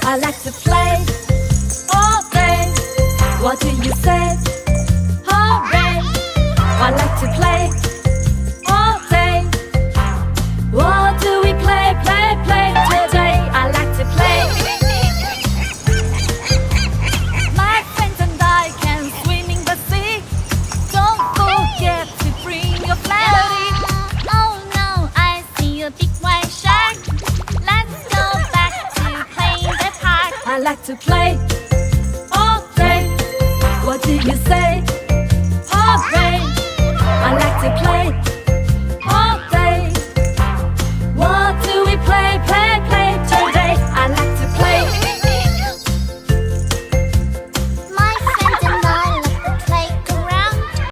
I like to play all day. What do you say? Hooray! I like to play all day. What do we play, play, play today? I like to play. My friends and I can swim in the sea. Don't forget to bring your family. Oh no, I see a big white shark. Let's go back to play in the park. I like to play